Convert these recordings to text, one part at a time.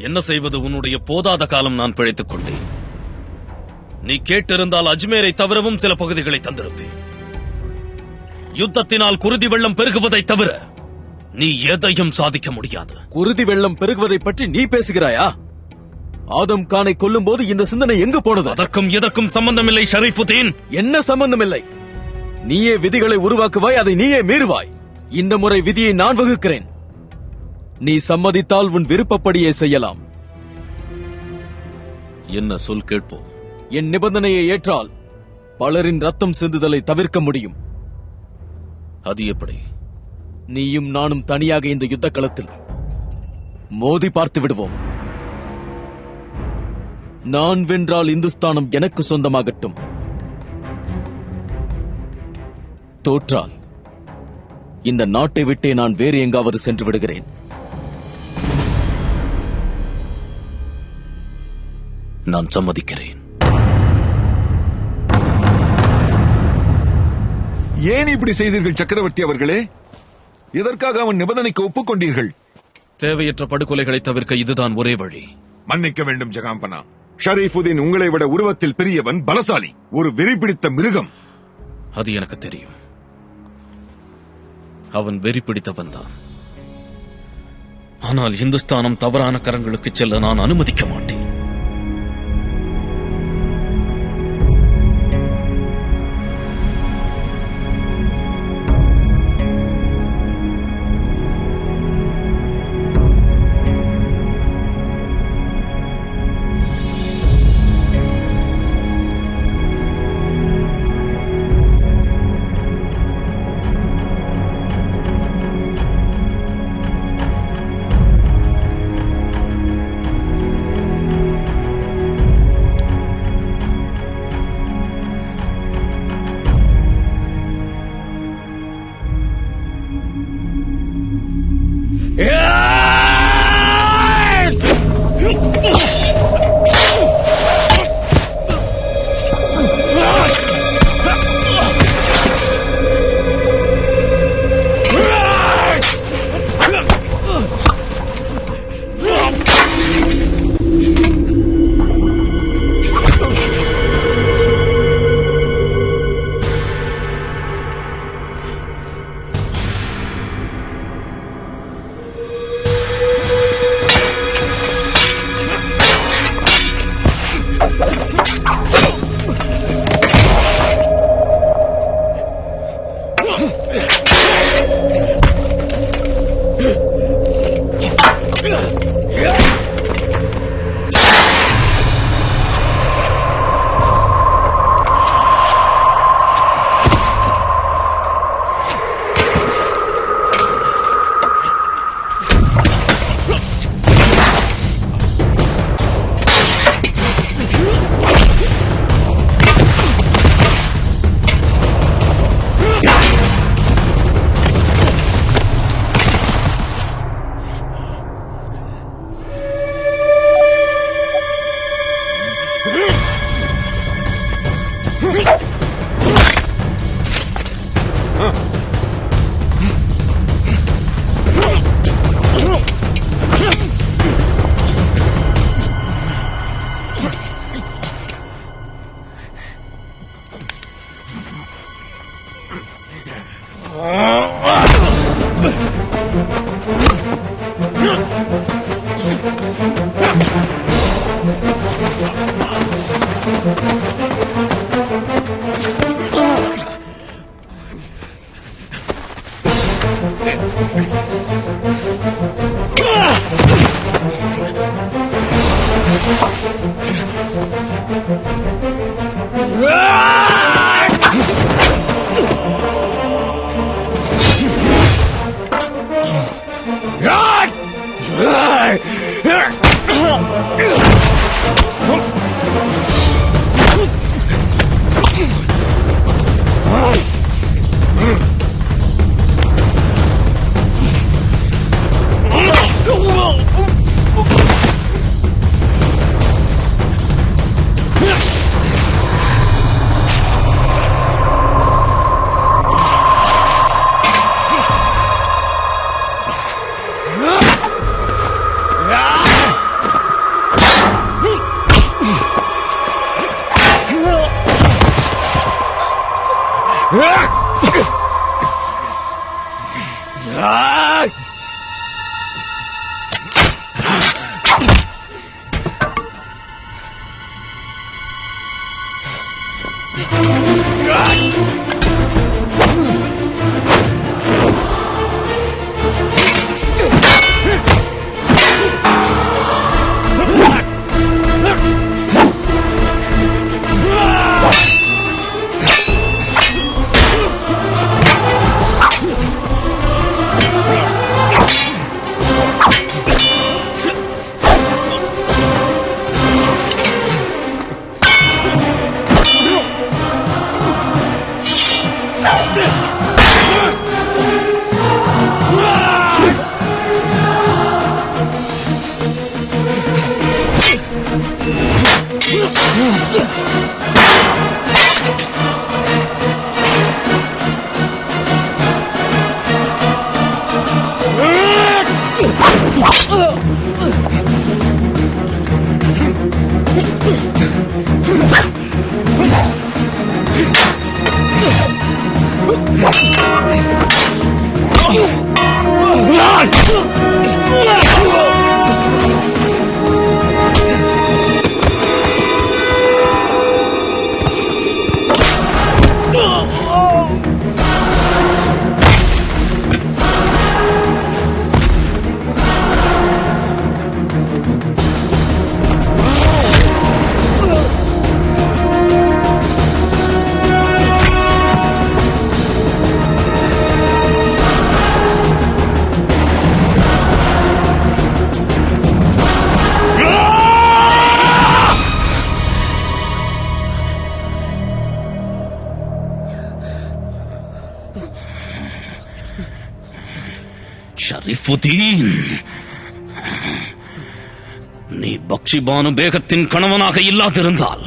என்ன செய்வது? உன்னுடைய போதாத காலம் நான் பிழைத்துக் கொண்டேன். நீ கேட்டிருந்தால் அஜ்மேரை தவிரவும் சில பகுதிகளை தந்திருப்பேன். யுத்தத்தினால் குருதி வெள்ளம் பெருகுவதை தவிர நீ எதையும் சாதிக்க முடியாது. குருதி வெள்ளம் பெருகுவதை பற்றி நீ பேசுகிறாயா? ஆதம் கானை கொல்லும் போது இந்த சிந்தனை எங்கு போனது? அதற்கும் இதற்கும் சம்பந்தமில்லை ஷரீஃபுதீன். என்ன சம்பந்தமில்லை? நீயே விதிகளை உருவாக்குவாய், அதை நீயே மீறுவாய். இந்த முறை விதியை நான் வகுக்கிறேன். நீ சம்மதித்தால் உன் விருப்பப்படியே செய்யலாம். என்ன சொல் கேட்போம். என் நிபந்தனையை ஏற்றால் பலரின் ரத்தம் சிந்துதலை தவிர்க்க முடியும். அது எப்படி? நீயும் நானும் தனியாக இந்த யுத்த களத்தில் மோதி பார்த்து விடுவோம். நான் வென்றால் இந்துஸ்தானம் எனக்கு சொந்தமாகட்டும். தோற்றால் இந்த நாட்டை விட்டே நான் வேறு எங்காவது சென்று விடுகிறேன். நான் சம்மதிக்கிறேன். ஏன் இப்படி செய்தீர்கள் சக்கரவர்த்தி அவர்களே? எதற்காக அவன் நிபந்தனைக்கு ஒப்புக்கொண்டீர்கள்? தேவையற்ற படுகொலைகளை தவிர்க்க இதுதான் ஒரே வழி. மன்னிக்க வேண்டும் ஜகாம்பனா. ஷரீஃபுதீன் உங்களை விட உருவத்தில் பெரியவன், பலசாலி, ஒரு வெறி பிடித்த மிருகம். அது எனக்கு தெரியும். அவன் வெறி பிடித்தவன் தான். ஆனால் இந்துஸ்தானம் தவறான கரங்களுக்கு செல்ல நான் அனுமதிக்க மாட்டேன். ஷரீஃபுதீன், நீ பக்ஷி பானு பேகத்தின் கணவனாக இல்லாதிருந்தால்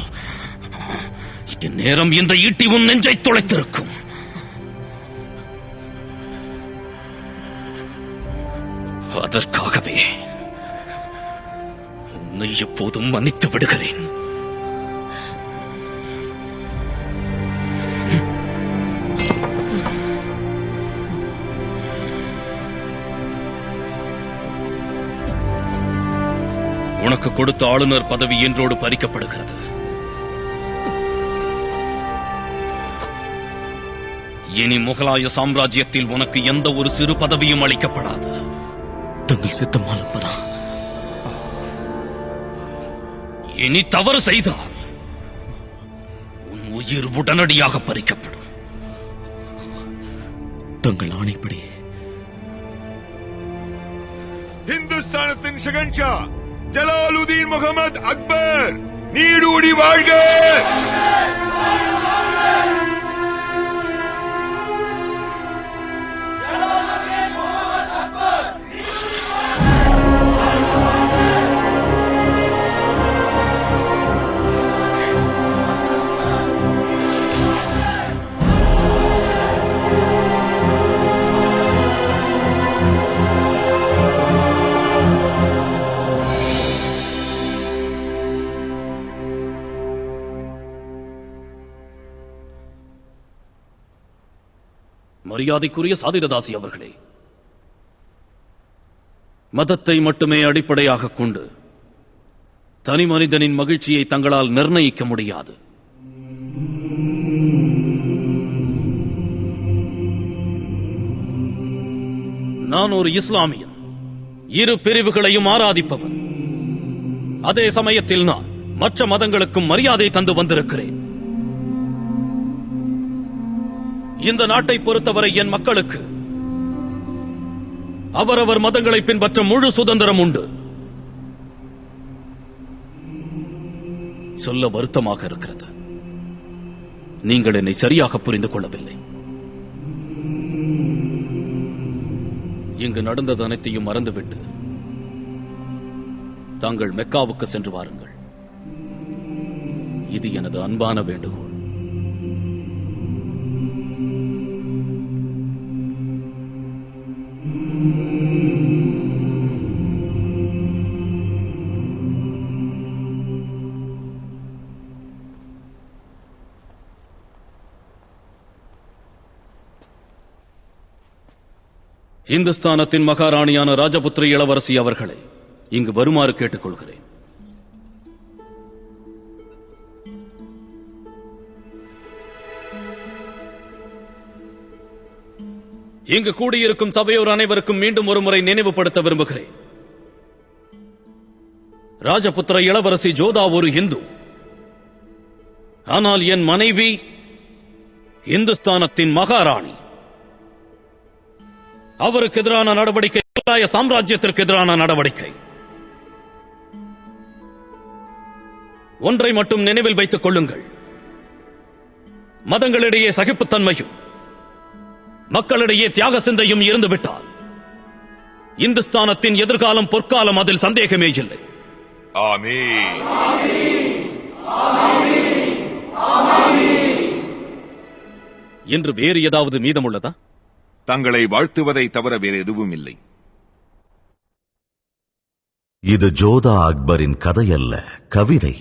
இந்நேரம் இந்த ஈட்டி உன் நெஞ்சை துளைத்திருக்கும். அதற்காகவே உன்னை எப்போதும் மன்னித்து விடுகிறேன். உனக்கு கொடுத்த ஆளுநர் பதவி என்றோடு பறிக்கப்படுகிறது. இனி முகலாய சாம்ராஜ்யத்தில் உனக்கு எந்த ஒரு சிறு பதவியும் அளிக்கப்படாது. தங்கள் சித்தம் ஆலம்பனா. இனி தவறு செய்தால் உன் உயிர் உடனடியாக பறிக்கப்படும். தங்கள் ஆணைப்படி. இந்துஸ்தானத்தின் ஷகன்ஷா ஜலாலுதீன் முகமது அக்பர் நீடூடி வாழ்க! மரியாதைக்குரிய சாதிரதாசி அவர்களே, மதத்தை மட்டுமே அடிப்படையாக கொண்டு தனி மனிதனின் மகிழ்ச்சியை தங்களால் நிர்ணயிக்க முடியாது. நான் ஒரு இஸ்லாமியன், இரு பிரிவுகளையும் ஆராதிப்பவன். அதே சமயத்தில் நான் மற்ற மதங்களுக்கும் மரியாதை தந்து வந்திருக்கிறேன். இந்த நாட்டை பொறுத்தவரை என் மக்களுக்கு அவரவர் மதங்களை பின்பற்ற முழு சுதந்திரம் உண்டு. சொல்ல வருத்தமாக இருக்கிறது, நீங்கள் என்னை சரியாக புரிந்து கொள்ளவில்லை. இங்கு நடந்தது அனைத்தையும் மறந்துவிட்டு தாங்கள் மெக்காவுக்கு சென்று வாருங்கள். இது எனது அன்பான வேண்டுகோள். இந்துஸ்தானத்தின் மகாராணியான ராஜபுத்திரி இளவரசி அவர்களை இங்கு வருமாறு கேட்டுக்கொள்கிறேன். இங்கு கூடியிருக்கும் சபையோர் அனைவருக்கும் மீண்டும் ஒருமுறை நினைவுபடுத்த விரும்புகிறேன். ராஜபுத்திர இளவரசி ஜோதா ஒரு இந்து. ஆனால் என் மனைவி இந்துஸ்தானத்தின் மகாராணி. அவருக்கு எதிரான நடவடிக்கை முகலாய சாம்ராஜ்யத்திற்கு எதிரான நடவடிக்கை. ஒன்றை மட்டும் நினைவில் வைத்துக் கொள்ளுங்கள், மதங்களிடையே சகிப்புத்தன்மையும் மக்களிடையே தியாக சிந்தையும் இருந்துவிட்டால் இந்துஸ்தானத்தின் எதிர்காலம் பொற்காலம், அதில் சந்தேகமே இல்லை. ஆமீன். என்று வேறு ஏதாவது மீதமுள்ளதா? தங்களை வாழ்த்துவதை தவிர வேறு எதுவும் இல்லை. இது ஜோதா அக்பரின் கதையல்ல, கவிதை.